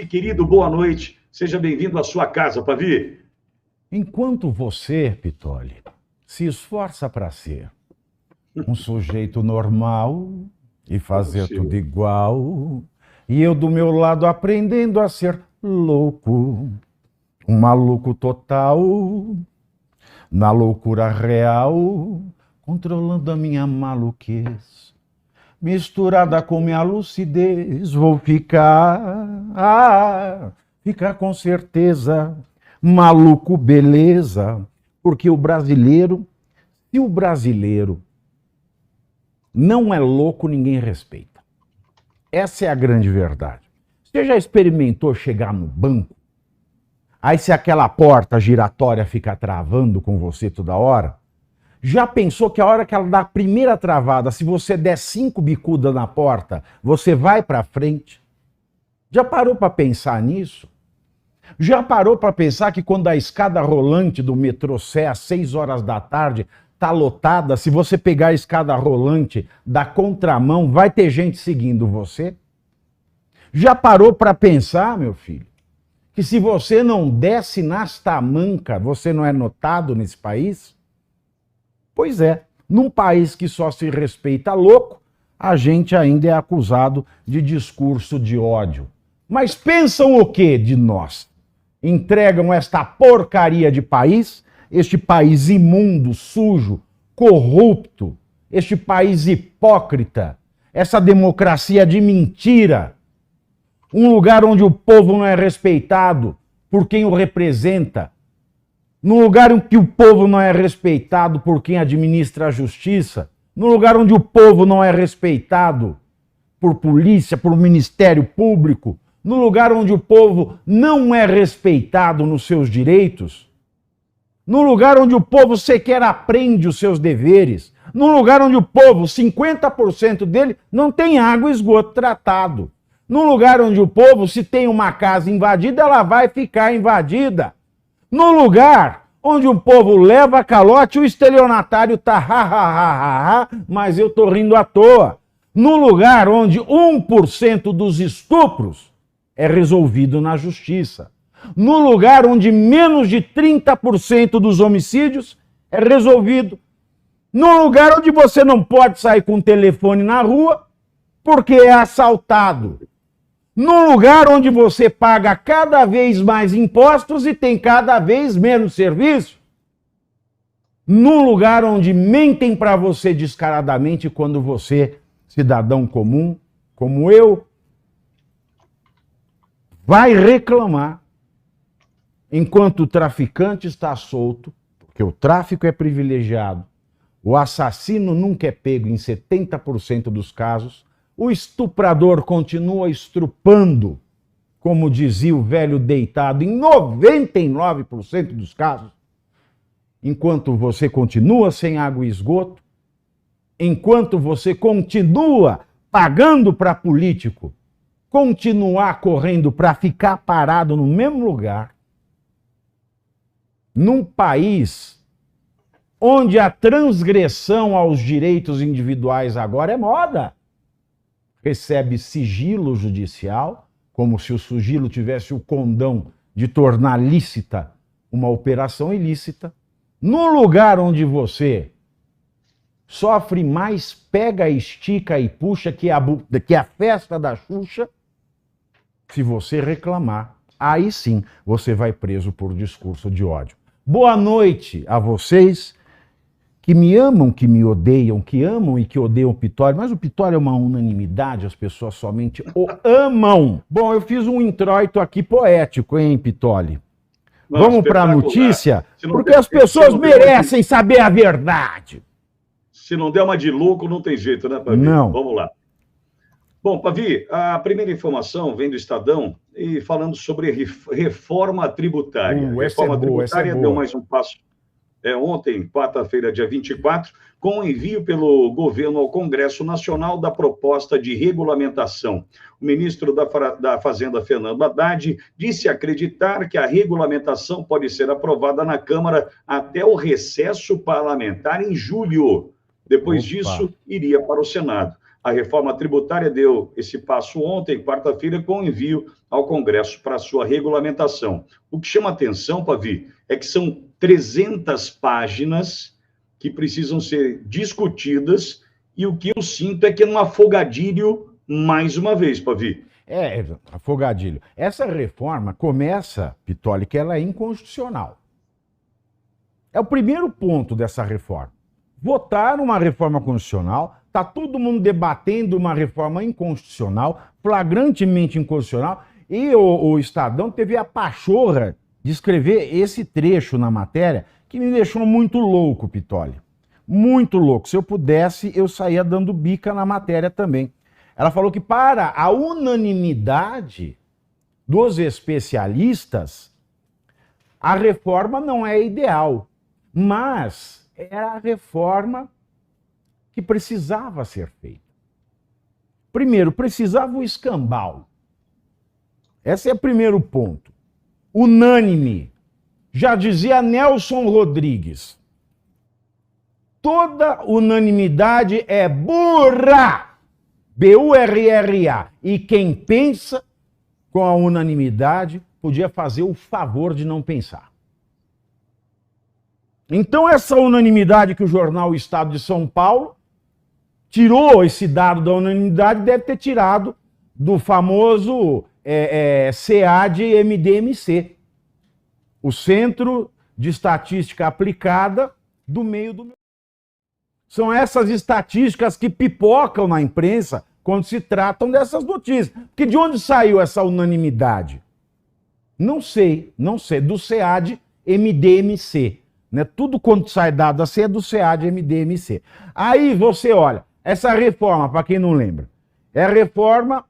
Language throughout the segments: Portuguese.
querido, boa noite. Seja bem-vindo à sua casa, Pavi. Enquanto você, Pitoli, se esforça para ser um sujeito normal e fazer tudo igual, e eu do meu lado aprendendo a ser louco, um maluco total, na loucura real, controlando a minha maluquez, misturada com minha lucidez, vou ficar com certeza, maluco beleza, porque o brasileiro, se o brasileiro não é louco, ninguém respeita. Essa é a grande verdade. Você já experimentou chegar no banco? Aí se aquela porta giratória fica travando com você toda hora, já pensou que a hora que ela dá a primeira travada, se você der 5 bicudas na porta, você vai para frente? Já parou para pensar nisso? Já parou para pensar que quando a escada rolante do metrô Sé às 6 horas da tarde está lotada, se você pegar a escada rolante da contramão, vai ter gente seguindo você? Já parou para pensar, meu filho, que se você não desce nas tamancas, você não é notado nesse país? Pois é, num país que só se respeita louco, a gente ainda é acusado de discurso de ódio. Mas pensam o quê de nós? Entregam esta porcaria de país, este país imundo, sujo, corrupto, este país hipócrita, essa democracia de mentira, um lugar onde o povo não é respeitado por quem o representa, num lugar em que o povo não é respeitado por quem administra a justiça, num lugar onde o povo não é respeitado por polícia, por Ministério Público, num lugar onde o povo não é respeitado nos seus direitos, num lugar onde o povo sequer aprende os seus deveres, num lugar onde o povo, 50% dele, não tem água e esgoto tratado, num lugar onde o povo, se tem uma casa invadida, ela vai ficar invadida, num lugar onde o povo leva calote, o estelionatário tá mas eu tô rindo à toa, num lugar onde 1% dos estupros é resolvido na justiça. No lugar onde menos de 30% dos homicídios é resolvido. No lugar onde você não pode sair com o telefone na rua porque é assaltado. No lugar onde você paga cada vez mais impostos e tem cada vez menos serviço. No lugar onde mentem para você descaradamente quando você, cidadão comum, como eu, vai reclamar, enquanto o traficante está solto, porque o tráfico é privilegiado, o assassino nunca é pego em 70% dos casos, o estuprador continua estrupando, como dizia o velho deitado, em 99% dos casos, enquanto você continua sem água e esgoto, enquanto você continua pagando para político, continuar correndo para ficar parado no mesmo lugar, num país onde a transgressão aos direitos individuais agora é moda. Recebe sigilo judicial, como se o sigilo tivesse o condão de tornar lícita uma operação ilícita, num lugar onde você sofre mais pega, estica e puxa que a festa da Xuxa. Se você reclamar, aí sim você vai preso por discurso de ódio. Boa noite a vocês que me amam, que me odeiam, que amam e que odeiam o Pitoli, mas o Pitoli é uma unanimidade, as pessoas somente o amam. Bom, eu fiz um introito aqui poético, hein, Pitoli? Vamos para a notícia? Porque as pessoas merecem saber a verdade. Se não der uma de louco, não tem jeito, né, Pavi? Não. Vamos lá. Bom, Pavi, a primeira informação vem do Estadão e falando sobre reforma tributária. Reforma tributária deu mais um passo ontem, quarta-feira, dia 24, com o envio pelo governo ao Congresso Nacional da proposta de regulamentação. O ministro da Fazenda, Fernando Haddad, disse acreditar que a regulamentação pode ser aprovada na Câmara até o recesso parlamentar em julho. Depois disso, iria para o Senado. A reforma tributária deu esse passo ontem, quarta-feira, com envio ao Congresso para sua regulamentação. O que chama atenção, Pavi, é que são 300 páginas que precisam ser discutidas, e o que eu sinto é que é um afogadilho mais uma vez, Pavi. Afogadilho. Essa reforma começa, Pittoli, que ela é inconstitucional. É o primeiro ponto dessa reforma. Votaram uma reforma constitucional, está todo mundo debatendo uma reforma inconstitucional, flagrantemente inconstitucional, e o Estadão teve a pachorra de escrever esse trecho na matéria que me deixou muito louco, Pittoli. Muito louco. Se eu pudesse, eu saía dando bica na matéria também. Ela falou que para a unanimidade dos especialistas, a reforma não é ideal, mas era a reforma que precisava ser feita. Primeiro, precisava o escambau. Esse é o primeiro ponto. Unânime. Já dizia Nelson Rodrigues. Toda unanimidade é burra. B-U-R-R-A. E quem pensa com a unanimidade podia fazer o favor de não pensar. Então essa unanimidade que o jornal Estado de São Paulo tirou esse dado da unanimidade, deve ter tirado do famoso CAD-MDMC, o Centro de Estatística Aplicada do meio do... São essas estatísticas que pipocam na imprensa quando se tratam dessas notícias. Porque de onde saiu essa unanimidade? Não sei, do CAD-MDMC. Né? Tudo quanto sai dado assim é do CAD-MDMC. Aí você olha, essa reforma, para quem não lembra, é a reforma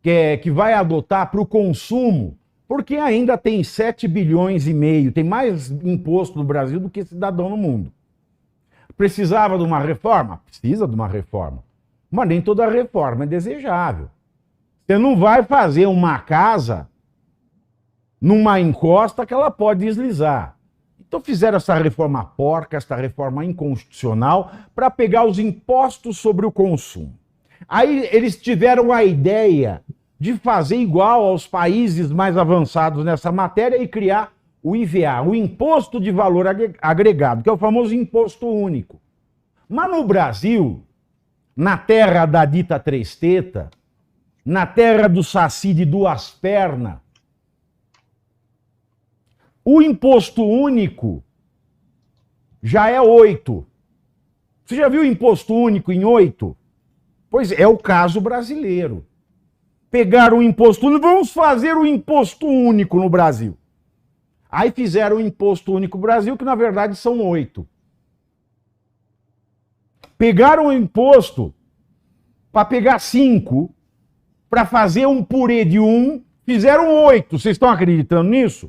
que vai adotar para o consumo, porque ainda tem 7 bilhões e meio, tem mais imposto no Brasil do que cidadão no mundo. Precisava de uma reforma? Precisa de uma reforma. Mas nem toda reforma é desejável. Você não vai fazer uma casa numa encosta que ela pode deslizar. Então fizeram essa reforma porca, essa reforma inconstitucional, para pegar os impostos sobre o consumo. Aí eles tiveram a ideia de fazer igual aos países mais avançados nessa matéria e criar o IVA, o Imposto de Valor Agregado, que é o famoso imposto único. Mas no Brasil, na terra da dita três tetas, na terra do saci de duas pernas, o imposto único já é 8. Você já viu o imposto único em 8? Pois é o caso brasileiro. Pegaram o imposto único, vamos fazer o imposto único no Brasil. Aí fizeram o imposto único Brasil, que na verdade são 8. Pegaram o imposto para pegar 5, para fazer um purê de 1, fizeram 8. Vocês estão acreditando nisso?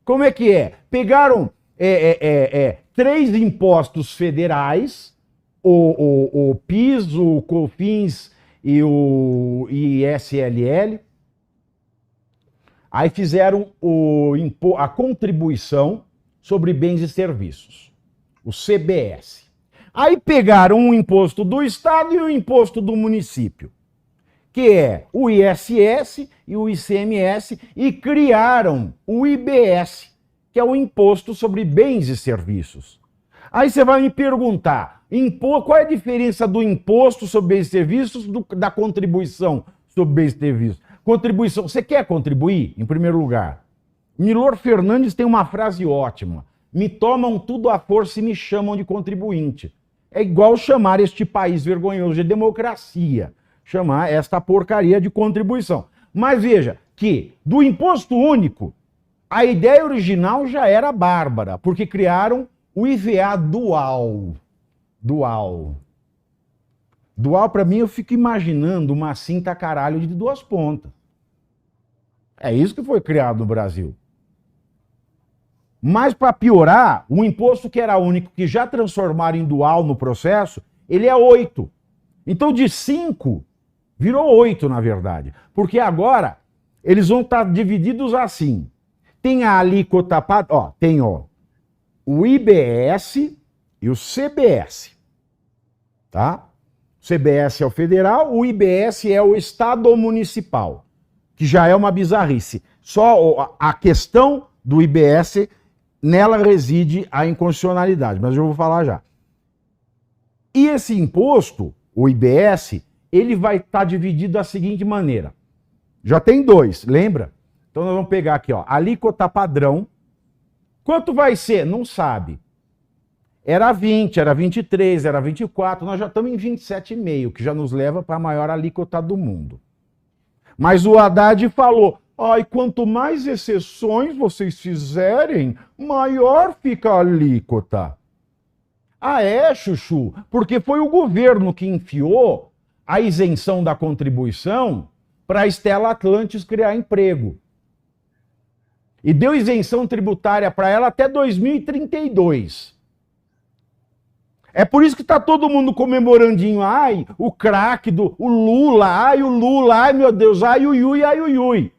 Como é que é? Pegaram 3 impostos federais, o PIS, o COFINS e o ISLL. Aí fizeram a contribuição sobre bens e serviços, o CBS. Aí pegaram um imposto do Estado e um imposto do município, que é o ISS e o ICMS, e criaram o IBS, que é o Imposto sobre Bens e Serviços. Aí você vai me perguntar, qual é a diferença do imposto sobre bens e serviços da contribuição sobre bens e serviços? Contribuição, você quer contribuir? Em primeiro lugar. Milor Fernandes tem uma frase ótima. Me tomam tudo à força e me chamam de contribuinte. É igual chamar este país vergonhoso de democracia. Chamar esta porcaria de contribuição. Mas veja que do imposto único, a ideia original já era bárbara, porque criaram o IVA dual. Dual, para mim, eu fico imaginando uma cinta caralho de 2 pontas. É isso que foi criado no Brasil. Mas para piorar, o imposto que era único, que já transformaram em dual no processo, ele é 8. Então de 5, virou 8 na verdade. Porque agora, eles vão estar divididos assim. Tem a alíquota, tem o IBS e o CBS, tá? CBS é o federal, o IBS é o estado municipal, que já é uma bizarrice. Só a questão do IBS, nela reside a inconstitucionalidade, mas eu vou falar já. E esse imposto, o IBS, ele vai estar dividido da seguinte maneira. Já tem dois, lembra? Então nós vamos pegar aqui, ó, alíquota padrão. Quanto vai ser? Não sabe. Era 20, era 23, era 24, nós já estamos em 27,5, que já nos leva para a maior alíquota do mundo. Mas o Haddad falou, ai, quanto mais exceções vocês fizerem, maior fica a alíquota. Ah, é, Chuchu? Porque foi o governo que enfiou a isenção da contribuição para a Stella Atlantis criar emprego. E deu isenção tributária para ela até 2032. É por isso que está todo mundo comemorandinho. Ai, o craque o Lula, ai, o Lula, ai, meu Deus, ai, ui, ai, ui.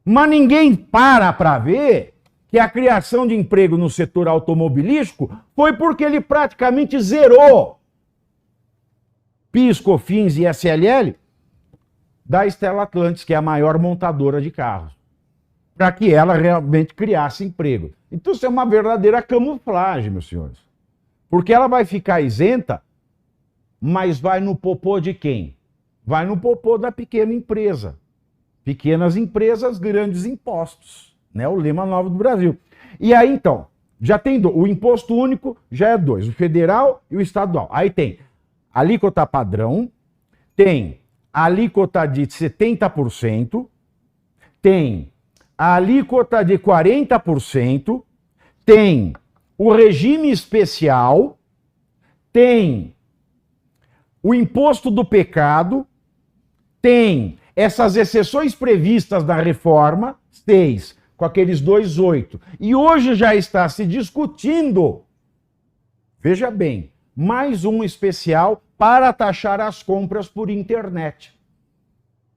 Mas ninguém para ver que a criação de emprego no setor automobilístico foi porque ele praticamente zerou PIS, COFINS e SLL da Stella Atlantis, que é a maior montadora de carros, para que ela realmente criasse emprego. Então isso é uma verdadeira camuflagem, meus senhores. Porque ela vai ficar isenta, mas vai no popô de quem? Vai no popô da pequena empresa. Pequenas empresas, grandes impostos. Né? O lema novo do Brasil. E aí, então, já tem o imposto único, já é dois. O federal e o estadual. Aí tem alíquota padrão, tem a alíquota de 70%, tem a alíquota de 40%, tem o regime especial, tem o imposto do pecado, tem essas exceções previstas na reforma, 6, com aqueles 2,8. E hoje já está se discutindo, veja bem, mais um especial para taxar as compras por internet.